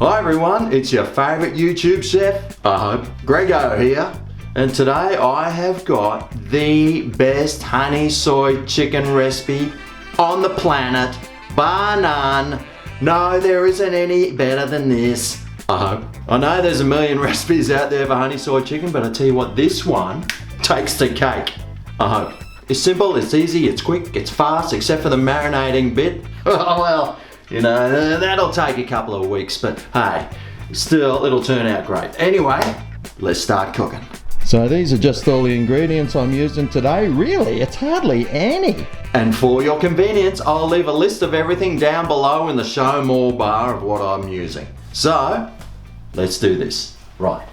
Hi everyone, it's your favourite YouTube chef, I hope, Grego here. And today I have got the best honey soy chicken recipe on the planet, bar none. No, there isn't any better than this, I hope. I know there's a million recipes out there for honey soy chicken, but I tell you what, this one takes the cake, I hope. It's simple, it's easy, it's quick, it's fast, except for the marinating bit. Oh well. You know, that'll take a couple of weeks, but hey, still, it'll turn out great. Anyway, let's start cooking. So these are just all the ingredients I'm using today. Really, it's hardly any. And for your convenience, I'll leave a list of everything down below in the show more bar of what I'm using. So, let's do this. Right.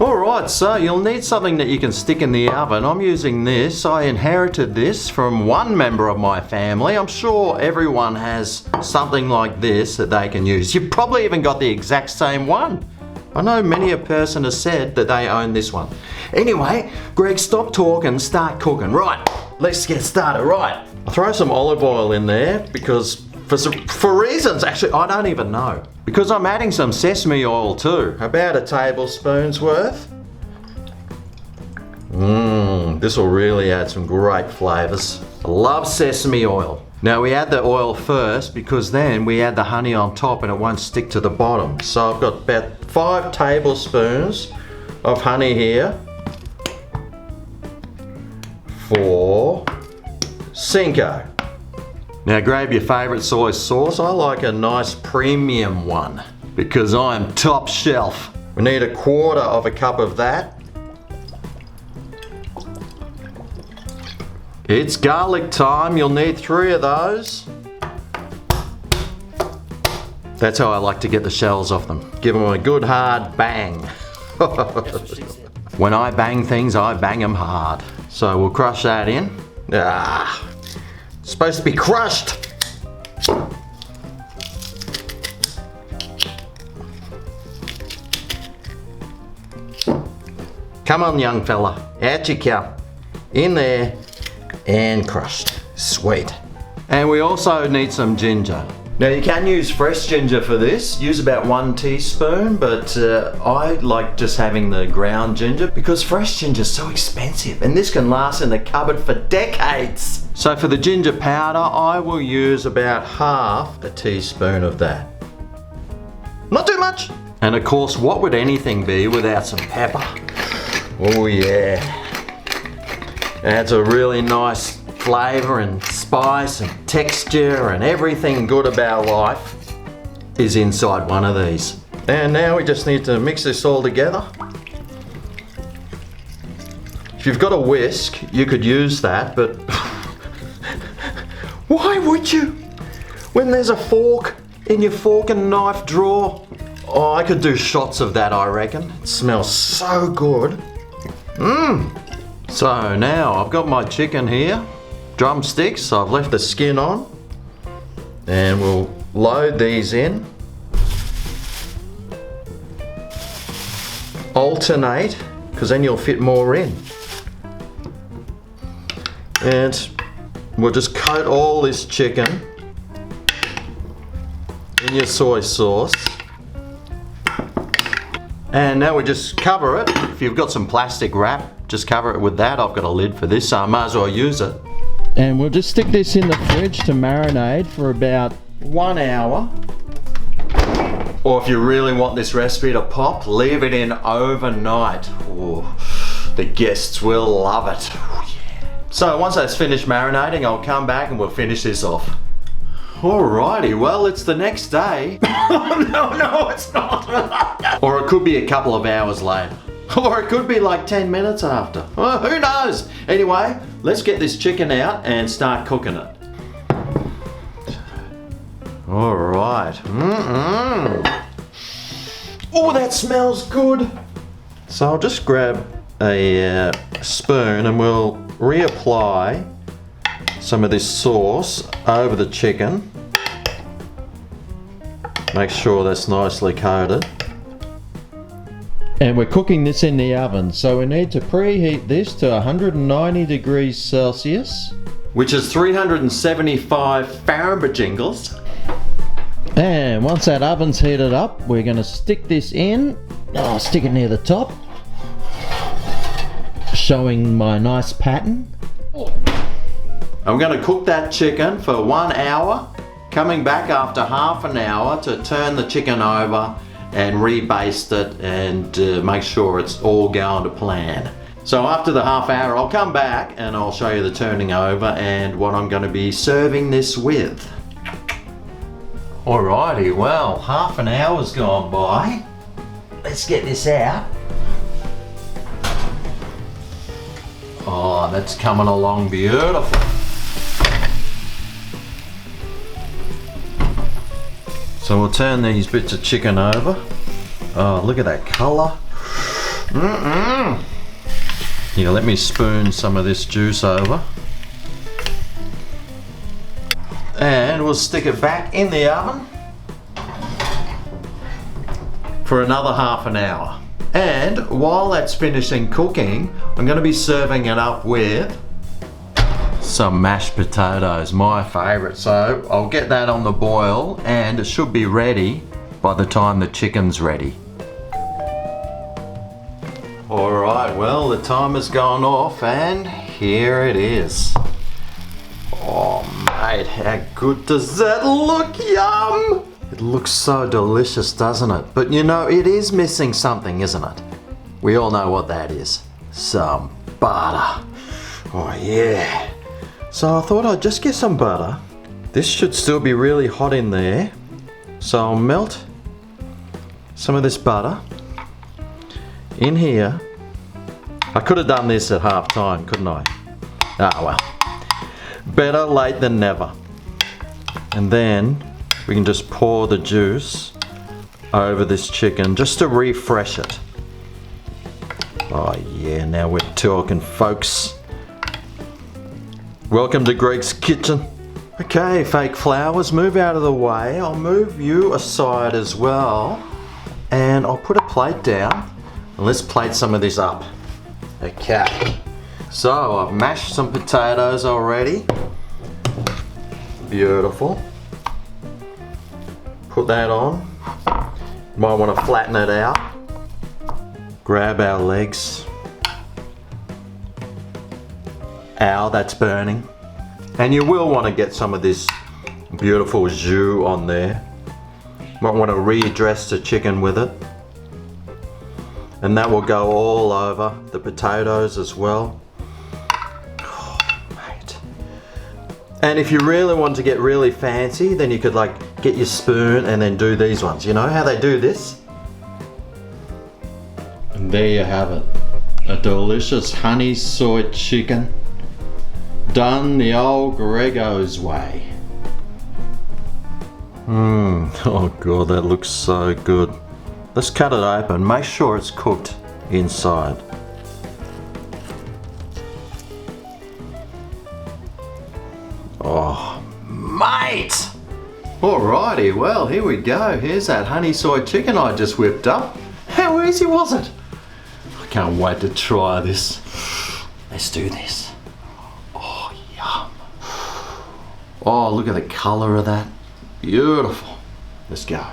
Alright, so you'll need something that you can stick in the oven. I'm using this. I inherited this from one member of my family. I'm sure everyone has something like this that they can use. You've probably even got the exact same one. I know many a person has said that they own this one. Anyway, Greg, stop talking, start cooking. Right, let's get started. Right, I'll throw some olive oil in there because for reasons, actually, I don't even know. Because I'm adding some sesame oil too, about a tablespoon's worth. This will really add some great flavors. I love sesame oil. Now we add the oil first because then we add the honey on top and it won't stick to the bottom. So I've got about 5 tablespoons of honey here for Cinco. Now grab your favourite soy sauce. I like a nice premium one because I'm top shelf. We need 1/4 cup of that. It's garlic time. You'll need 3 of those. That's how I like to get the shells off them. Give them a good hard bang. When I bang things, I bang them hard. So we'll crush that in. It's supposed to be crushed. Come on, young fella. Out you come. In there and crushed. Sweet. And we also need some ginger. Now you can use fresh ginger for this. Use about 1 teaspoon, but I like just having the ground ginger because fresh ginger is so expensive and this can last in the cupboard for decades. So for the ginger powder, I will use about 1/2 teaspoon of that. Not too much. And of course, what would anything be without some pepper? Oh yeah. Adds a really nice flavor and spice and texture, and everything good about life is inside one of these. And now we just need to mix this all together. If you've got a whisk, you could use that, but why would you? When there's a fork in your fork and knife drawer. Oh, I could do shots of that, I reckon. It smells so good. So now I've got my chicken here, drumsticks. I've left the skin on, and we'll load these in. Alternate, because then you'll fit more in. And we'll just coat all this chicken in your soy sauce. And now we just cover it. If you've got some plastic wrap, just cover it with that. I've got a lid for this, so I might as well use it. And we'll just stick this in the fridge to marinate for about 1 hour. Or if you really want this recipe to pop, leave it in overnight. Ooh, the guests will love it. Ooh, yeah. So once that's finished marinating, I'll come back and we'll finish this off. Alrighty, well, it's the next day. No, it's not. Or it could be a couple of hours later. Or it could be like 10 minutes after. Well, who knows? Anyway, let's get this chicken out and start cooking it. Alright. Oh, that smells good. So I'll just grab a spoon and we'll reapply some of this sauce over the chicken. Make sure that's nicely coated. And we're cooking this in the oven, so we need to preheat this to 190 degrees Celsius. Which is 375 Fahrenheit. And once that oven's heated up, we're going to stick this in. Oh, stick it near the top, showing my nice pattern. I'm going to cook that chicken for 1 hour, coming back after half an hour to turn the chicken over and rebaste it and make sure it's all going to plan. So after the half hour I'll come back and I'll show you the turning over and what I'm going to be serving this with. Alrighty, well, half an hour's gone by. Let's get this out. Oh, that's coming along beautiful. So we'll turn these bits of chicken over. Oh, look at that colour. Here, let me spoon some of this juice over. And we'll stick it back in the oven for another half an hour. And while that's finishing cooking, I'm going to be serving it up with some mashed potatoes, my favourite. So I'll get that on the boil and it should be ready by the time the chicken's ready. Alright, well, the timer's gone off and here it is. Oh mate, how good does that look? Yum! It looks so delicious, doesn't it? But you know, it is missing something, isn't it? We all know what that is. Some butter. Oh yeah. So I thought I'd just get some butter. This should still be really hot in there. So I'll melt some of this butter in here. I could have done this at half time, couldn't I? Ah well. Better late than never. And then we can just pour the juice over this chicken just to refresh it. Oh yeah, now we're talking, folks. Welcome to Greg's Kitchen. Okay, fake flowers, move out of the way. I'll move you aside as well. And I'll put a plate down. And let's plate some of this up. Okay. So I've mashed some potatoes already. Beautiful. Put that on. Might want to flatten it out. Grab our legs. Ow, that's burning. And you will want to get some of this beautiful jus on there. Might want to readdress the chicken with it. And that will go all over the potatoes as well. Oh, mate. And if you really want to get really fancy, then you could like get your spoon and then do these ones. You know how they do this? And there you have it. A delicious honey soy chicken done the old Grego's way. Oh god, that looks so good. Let's cut it open, make sure it's cooked inside. Oh, mate! Alrighty, well, here we go. Here's that honey soy chicken I just whipped up. How easy was it? I can't wait to try this. Let's do this. Oh, yum. Oh, look at the colour of that. Beautiful. Let's go.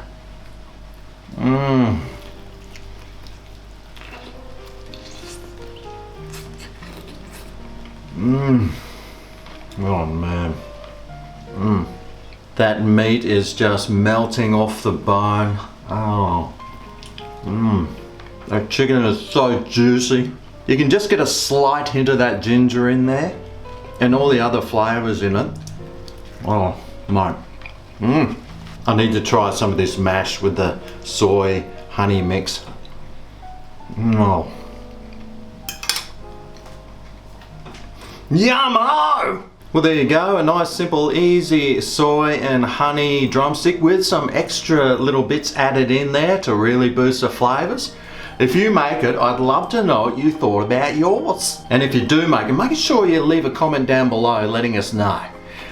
Oh man. That meat is just melting off the bone. Oh. That chicken is so juicy. You can just get a slight hint of that ginger in there and all the other flavours in it. Oh, mate. I need to try some of this mash with the soy honey mix. Oh. Yum-o! Well, there you go, a nice simple easy soy and honey drumstick with some extra little bits added in there to really boost the flavours. If you make it, I'd love to know what you thought about yours. And if you do make it, make sure you leave a comment down below letting us know.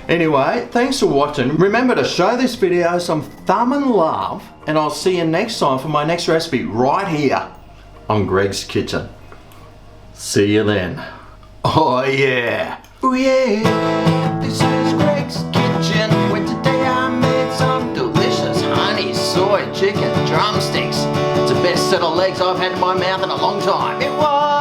Anyway, thanks for watching. Remember to show this video some thumb and love, and I'll see you next time for my next recipe right here on Greg's Kitchen. See you then. Oh yeah. Oh yeah. This is Greg's Kitchen, where today I made some delicious drumsticks. It's the best set of legs I've had in my mouth in a long time. It was.